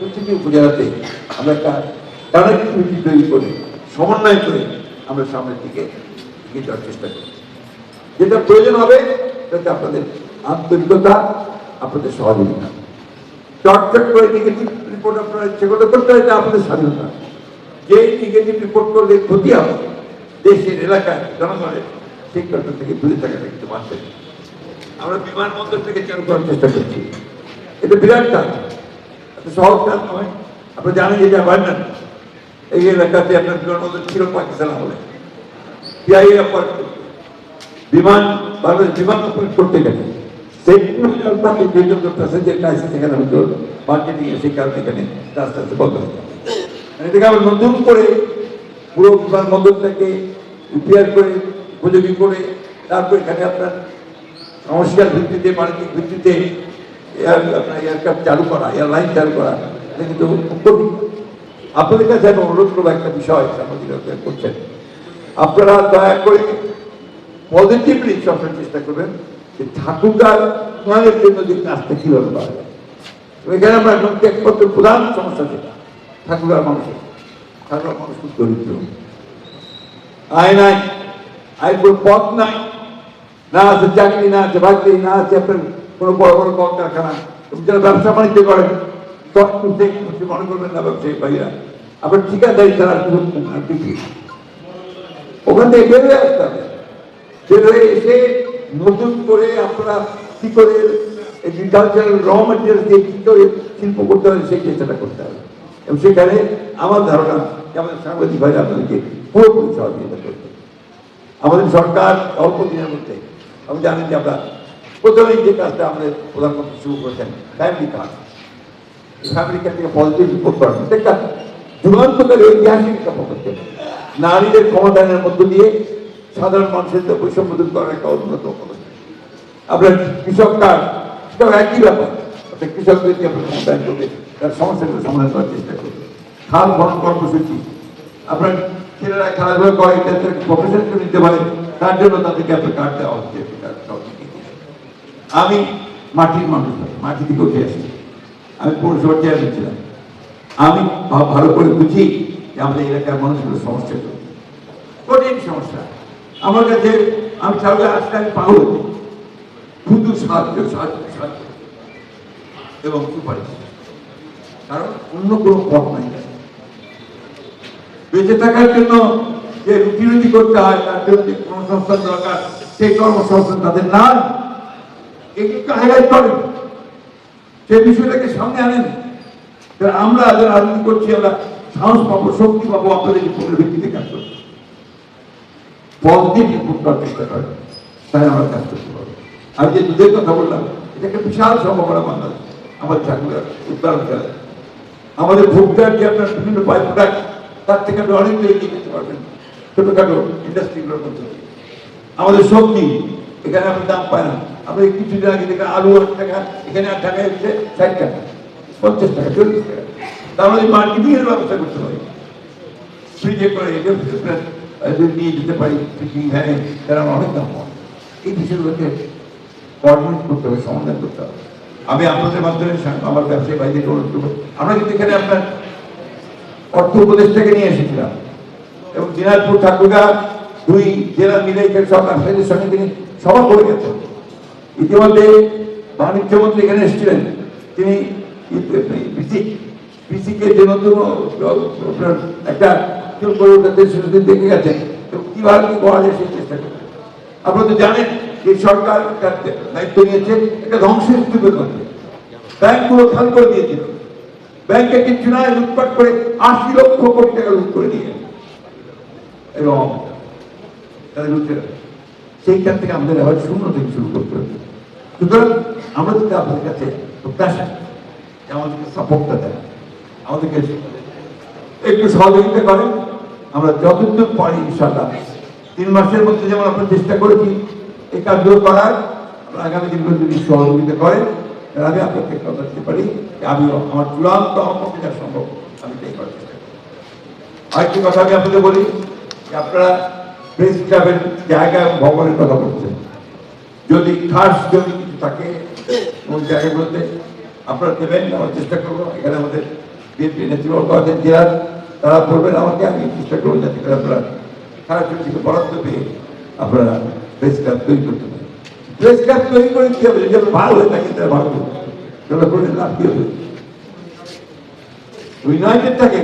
প্রতিটি উপজেলাতে আমরা একটা কানেক্টিভিটি তৈরি করে সমন্বয় করে আমরা সামনের দিকে এগিয়ে যাওয়ার চেষ্টা করি। যেটা প্রয়োজন হবে যাতে আপনাদের আন্তরিকতা, আপনাদের সহযোগিতা। চটচট করে নেগেটিভ রিপোর্ট আপনারা ইচ্ছে করতে করতে হয়, এটা আপনাদের স্বাধীনতা। যে নেগেটিভ রিপোর্ট করলে ক্ষতি হবে দেশের এলাকায় জনগণের, সেই ঘটনা থেকে দূরে থাকাটা কিন্তু মানতে। আমরা বিমানবন্দর থেকে চালু করার চেষ্টা করছি, এটা বিরাট কাজ, এত সহজ কাজ নয়। আপনারা জানেন যে অ্যাপয়েন্টমেন্ট এই এলাকাতে আপনার বিমানবন্দর ছিল পাকিস্তান আমলে, বিমান বাংলাদেশ বিমান করতে গেলে আস্তে আস্তে বন্ধ হয়ে যাবে। এটাকে আবার নতুন করে পুরো বিমানবন্দরটাকে রিপেয়ার করে উপযোগী করে তারপর এখানে আপনার সংস্কার ভিত্তিতে, বাণিজ্যিক ভিত্তিতে এয়ারক্রাফট চালু করা, এয়ারলাইন চালু করা, এটা কিন্তু কঠিন। আপনাদের কাছে আমি অনুরোধ করবো একটা বিষয় সাংবাদিকরা করছেন, আপনারা দয়া করে পজিটিভলি সবসময় চেষ্টা করবেন যে ঠাকুরগাঁর উন্নয়নের জন্য যে কাজটা কিভাবে করা যায়। এখানে আমরা একমাত্র প্রধান সমস্যা যেটা ঠাকুরগাঁর মানুষের, ঠাকুরগাঁর মানুষ খুব দরিদ্র, আয় নাই, আয় কোনো পথ নাই, না আছে চাকরি, না আছে বাকরি, না আছে আপনার কোনো বড় বড় কলকারখানা। যারা ব্যবসা বাণিজ্য করেন মনে করবেন না ব্যবসায়ী ভাইরা, আপনার ঠিকাদারি ছাড়া ওখান থেকে বের হয়ে আসতে হবে। বের হয়ে এসে নতুন করে আপনারা কি করে এগ্রিকালচারাল র মেটেরিয়াল দিয়ে কি করে শিল্প করতে হবে সেই চেষ্টাটা করতে হবে। এবং সেখানে আমার ধারণা যে আমাদের সাংবাদিক ভাইরা আপনাদেরকে পুরোপুরি সহযোগিতা করবে। আমাদের সরকার অল্প দিনের মধ্যে, আমি জানেন যে আমরা প্রথমেই যে কাজটা আমাদের প্রধানমন্ত্রী শুরু করেছেন ফ্যামিলি কার্ড, ফ্যামিলি কার্ড থেকে পজিটিভ রিপোর্ট করেন, একটা যুগান্তকারী ঐতিহাসিক একটা পদক্ষেপ। নারীদের ক্ষমতায়নের মধ্য দিয়ে সাধারণ মানুষের বৈষম্য দূর করার একটা অন্যতম পদক্ষেপ। আপনার কৃষক কার্ড, সেটাও একই ব্যাপার, আপনার কৃষকদেরকে আপনার ক্ষমতায়ন করবে, তার সমস্যাগুলো সমাধান করার চেষ্টা করবে। খাল খনন কর্মসূচি, আপনার ছেলেরা খেলাধুলা করে প্রফেশন নিতে পারে, তার জন্য তাদেরকে আপনার কার্ড দেওয়া হচ্ছে। আমি মাটির মানুষ, মাটি থেকে উঠে আসছি, আমি পৌরসভার চেয়ারম্যান ছিলাম, আমি ভালো করে বুঝি যে আমাদের এলাকার মানুষগুলো সমস্যা কঠিন সমস্যা। আমার কাছে আমি চাইলে আসলে আমি পাগল হচ্ছি, শুধু সাহায্য সাহায্য সাহায্য এবং সুপারিশ, কারণ অন্য কোনো পথ নাই। বেঁচে থাকার জন্য যে রুটি রুটি করতে হয়, তার জন্য যে কর্মসংস্থান দরকার, সেই কর্মসংস্থান তাদের নাই। এগুলোকে হাইলাইট করেন, সেই বিষয়টাকে সামনে আনেন। আমরা যারা রাজনীতি করছি, আমরা সাহস পাবো, শক্তি পাবো আপনাদের রিপোর্টের ভিত্তিতে কাজ করতে। পজিটিভ রিপোর্ট করার চেষ্টা করেন, তাই আমরা কাজ করতে পারবো। আমি যে দুধের কথা বললাম, এটা একটা বিশাল সম্ভাবনা বাংলাদেশ, আমাদের ঠাকুরের উত্তরায়ণ খেলা, আমাদের ভোক্তার যে আপনার বিভিন্ন বাই প্রোডাক্ট, তার থেকে আপনি অনেক এগিয়ে যেতে পারবেন ছোটখাটো ইন্ডাস্ট্রিগুলোর মধ্যে। আমাদের সবজি এখানে আপনি দাম পায় না, আমরা কিছুদিন আগে দেখেন আলু 8 টাকা, এখানে 8 টাকায় হচ্ছে 60 টাকা, 50 টাকা, 40 টাকা। তার মধ্যে মার্কেটিং এর ব্যবস্থা করতে পারি, ফ্রিজে করে নিয়ে যেতে পারি, ভ্যানে, তারা অনেক দাম পায়। এই বিষয়গুলোকে কোঅর্ডিনেট করতে হবে, সমাধান করতে হবে। আমি আপনাদের মাধ্যমে আমার ব্যবসায়ী ভাইদের অনুরোধ করবো, আমরা কিন্তু এখানে আপনার অর্থ উপদেষ্টাকে নিয়ে এসেছিলাম, এবং দিনাজপুর ঠাকুরগাঁ 2 জেলা মিলে এখানে সব ব্যবসায়ীদের সঙ্গে তিনি সভা করে গেছেন। ইতিমধ্যে বাণিজ্য মন্ত্রী এখানে এসেছিলেন, তিনি কৃষিকে যে নতুন একটা দেখে গেছেন এবং কিভাবে কি করা যায় সেই চেষ্টা করছেন। আপনারা তো জানেন যে সরকার দায়িত্ব নিয়েছে একটা ধ্বংসের স্তূপের মধ্যে, ব্যাংকগুলো খালি করে দিয়েছিল, ব্যাংকে কিছু নাই, লুটপাট করে 80 লক্ষ কোটি টাকা লুট করে দিয়ে, এবং সেইখান থেকে আমাদের আবার শূন্য থেকে শুরু করতে হবে। সুতরাং আমরা যদি আপনাদের কাছে প্রত্যাশা আমাদেরকে সাপোর্টটা দেয়, আমাদেরকে একটু সহযোগিতা করেন, আমরা যতদূর পারি ইনশাআল্লাহ 3 মাসের মধ্যে যেমন আমরা চেষ্টা করেছি এই কাজগুলো করার, আগামী দিনগুলো যদি সহযোগিতা করেন, তাহলে আমি আপনাকে কথা দিতে পারি যে আমিও আমার চূড়ান্ত আমার যা সম্ভব আমি তাই করার চেষ্টা করি। আরেকটি কথা আমি আপনাদের বলি যে আপনারা প্রেস ক্লাবের জায়গায় ভবনের কথা বলছেন, যদি খাস জমি কিছু থাকে ওই জায়গাগুলোতে আপনারা দেবেন, আমরা চেষ্টা করবো। এখানে আমাদের বিএনপি নেতৃবর্গ আছেন জেলার, তারা বলবেন আমাকে, আমি চেষ্টা করবো যাতে করে আপনারা খারাপ থেকে বরাদ্দ পেয়ে আপনারা প্রেস ক্লাব তৈরি করতে পারেন। প্রেস ক্লাব তৈরি করে কি হবে? যদি ভালো হয়ে থাকে তারা ভালো করবে, সেটা করে লাভ কি হবে? ইউনাইটেড থাকে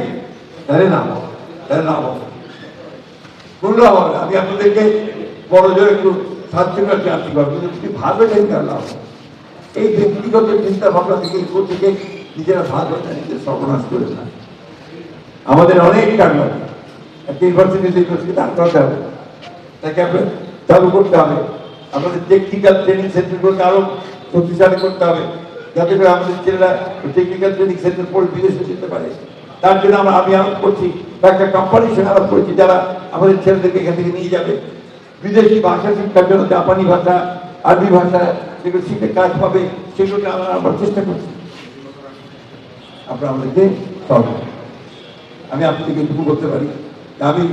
তাহলে না হবে, তাহলে না হবে, কোন লাভ হবে? আমি আপনাদেরকে বড় জোর একটু সাহায্য করছি আর্থিক ভাবে, কিন্তু যদি ভালো চিন্তা লাভ হবে। এই ব্যক্তিগত চিন্তা ভাবনা থেকে থেকে নিজেরা ভাগ হয়ে নিজের সর্বনাশ করে না। আমাদের অনেক কাজ আছে, একটা ইউনিভার্সিটি দান করতে হবে, তাকে চালু করতে হবে। আমাদের টেকনিক্যাল ট্রেনিং সেন্টারগুলোকে আরো শক্তিশালী করতে হবে, যাতে করে আমাদের ছেলেরা টেকনিক্যাল ট্রেনিং সেন্টার পড়ে বিদেশে যেতে পারে। তার জন্য আমি আরোপ করছি, একটা কোম্পানির সঙ্গে আরোপ করেছি যারা আমাদের ছেলেদেরকে এখান থেকে নিয়ে যাবে। বিদেশি ভাষা শিক্ষার জন্য জাপানি ভাষা, আরবি ভাষা যেগুলো শিখে কাজ পাবে, সেগুলোকে আমরা আবার চেষ্টা করছি। আপনারা আমাদেরকে সহযোগ, আমি আপনাদেরকে একটু করতে পারি, আমি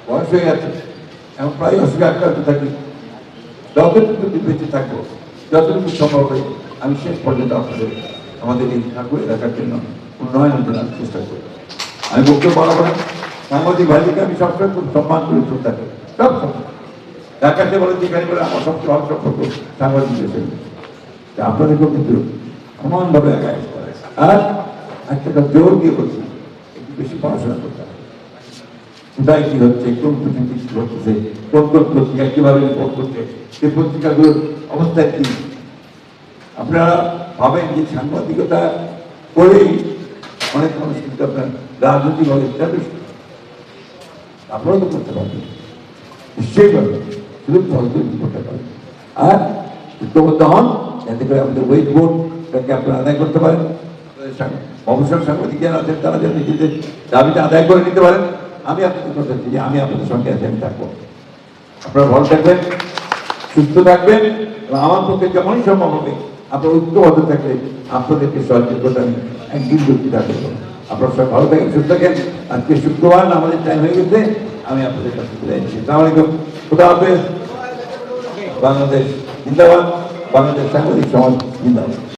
বয়স হয়ে গেছে, এখন প্রায় অসুবিধা আক্রান্ত থাকি। যতটুকু বেঁচে থাকবো, যতটুকু সম্ভব হয় আমি শেষ পর্যন্ত আপনাদের আমাদের এই ঠাকুর এলাকার জন্য উন্নয়নের জন্য চেষ্টা করি। আমি বক্তব্য বরাবর সাংবাদিক ভাইদেরকে আমি সবসময় খুব সম্মান করে শ্রদ্ধা করি, সব সময় ঢাকাতে বলে যেখানে বলে আমার সবচেয়ে ভালো সম্পর্ক সাংবাদিকদের সঙ্গে। আপনাদেরকেও কিন্তু সমানভাবে আগায় আসতে হবে। আর একটা জোর দিয়ে বলছি, একটু বেশি পড়াশোনা করতে হবে। কোথায় কি হচ্ছে, কোন পৃথিবী কি ঘটছে, কোন কোন পত্রিকা কিভাবে রিপোর্ট করছে, সেই পত্রিকাগুলোর অবস্থায় কি। আপনারা ভাবেন যে সাংবাদিকতা করেই অনেক মানুষ কিন্তু আপনার রাজনৈতিকভাবে আপনারা তো করতে পারবেন, নিশ্চয়ই পারবেন, শুধু সহযোগী করতে পারবেন। আর ঐক্যবদ্ধ হন, যাতে করে আমাদের ওয়েট বোর্ডটাকে আপনারা আদায় করতে পারেন। অবসর সাংবাদিক যারা আছেন তারা যেন নিজেদের দাবিটা আদায় করে নিতে পারেন। আমি আপনাদের কথা দিচ্ছি যে আমি আপনাদের সঙ্গে আছি, আমি থাকবো। আপনারা ভালো থাকবেন, সুস্থ থাকবেন, এবং আমার পক্ষে যেমনই সম্ভব হবে আপনার ঐক্যবদ্ধ থাকলে আপনাদেরকে সহযোগিতা করতে আমি একদিন যুক্তিটা করবো। আপনার সব ভালো থাকেন, সুস্থ থাকেন। আজকে শুক্রবার, আমাদের টাইম হয়ে গেছে, আমি আপনাদের কাছে চলে যাচ্ছি। আসসালামু আলাইকুম, খুদা হাফেজ। বাংলাদেশ জিন্দাবাদ, বাংলাদেশ সাংবাদিক সমাজ জিন্দাবাদ।